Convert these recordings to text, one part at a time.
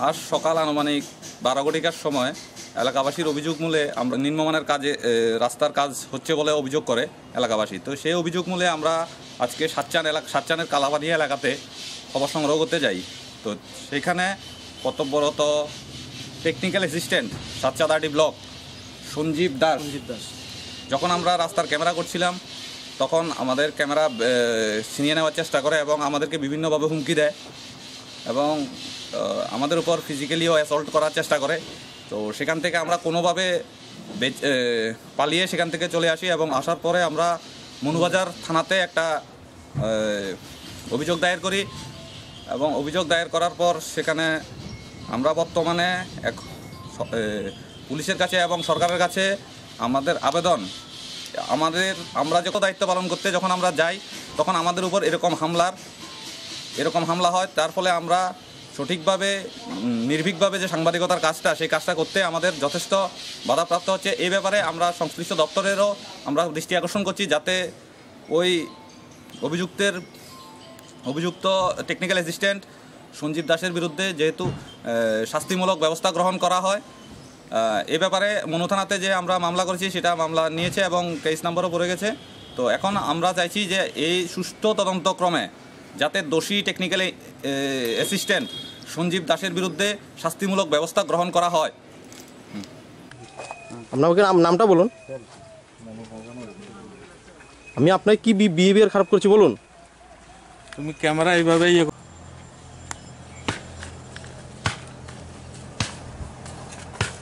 আজ সকাল আনুমানিক 12 ঘটিকার সময় এলাকাবাসীর অভিযোগ মূলে আমরা নিম্নমানের কাজে রাস্তার কাজ হচ্ছে বলে অভিযোগ করে এলাকাবাসী। তো সেই অভিযোগ মূলে আমরা আজকে সাতচানের কালাবাড়ি এলাকাতে খবর সংগ্রহ করতে যাই। তো সেখানে কর্তব্যরত টেকনিক্যাল অ্যাসিস্ট্যান্ট সাতচাঁদাটি ব্লক সঞ্জীব দাস যখন আমরা রাস্তার ক্যামেরা করছিলাম তখন আমাদের ক্যামেরা ছিনিয়ে নেওয়ার চেষ্টা করে এবং আমাদেরকে বিভিন্নভাবে হুমকি দেয় এবং আমাদের উপর ফিজিক্যালিও অ্যাসল্ট করার চেষ্টা করে। তো সেখান থেকে আমরা কোনোভাবে পালিয়ে সেখান থেকে চলে আসি এবং আসার পরে আমরা মনুবাজার থানাতে একটা অভিযোগ দায়ের করি এবং অভিযোগ দায়ের করার পর সেখানে আমরা বর্তমানে পুলিশের কাছে এবং সরকারের কাছে আমাদের আবেদন আমরা যখন দায়িত্ব পালন করতে যখন আমরা যাই তখন আমাদের উপর এরকম হামলা হয়। তার ফলে আমরা সঠিকভাবে নির্ভীকভাবে যে সাংবাদিকতার কাজটা সেই কাজটা করতে আমাদের যথেষ্ট বাধাপ্রাপ্ত হচ্ছে। এই ব্যাপারে আমরা সংশ্লিষ্ট দপ্তরেরও আমরা দৃষ্টি আকর্ষণ করছি যাতে ওই অভিযুক্ত টেকনিক্যাল অ্যাসিস্ট্যান্ট সঞ্জীব দাসের বিরুদ্ধে যেহেতু শাস্তিমূলক ব্যবস্থা গ্রহণ করা হয়। এ ব্যাপারে মনু থানাতে যে আমরা মামলা করেছি সেটা মামলা নিয়েছে এবং কেস নাম্বারও পড়ে গেছে। তো এখন আমরা চাইছি যে এই সুষ্ঠু তদন্তক্রমে যাতে দোষী টেকনিক্যাল অ্যাসিস্ট্যান্ট সঞ্জীব দাসের বিরুদ্ধে শাস্তিমূলক ব্যবস্থা গ্রহণ করা হয়। আপনাকে নামটা বলুন। আমি আপনাকে কি বিহেভিয়ার খারাপ করছি বলুন। তুমি ক্যামেরা এইভাবে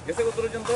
গেছে কত পর্যন্ত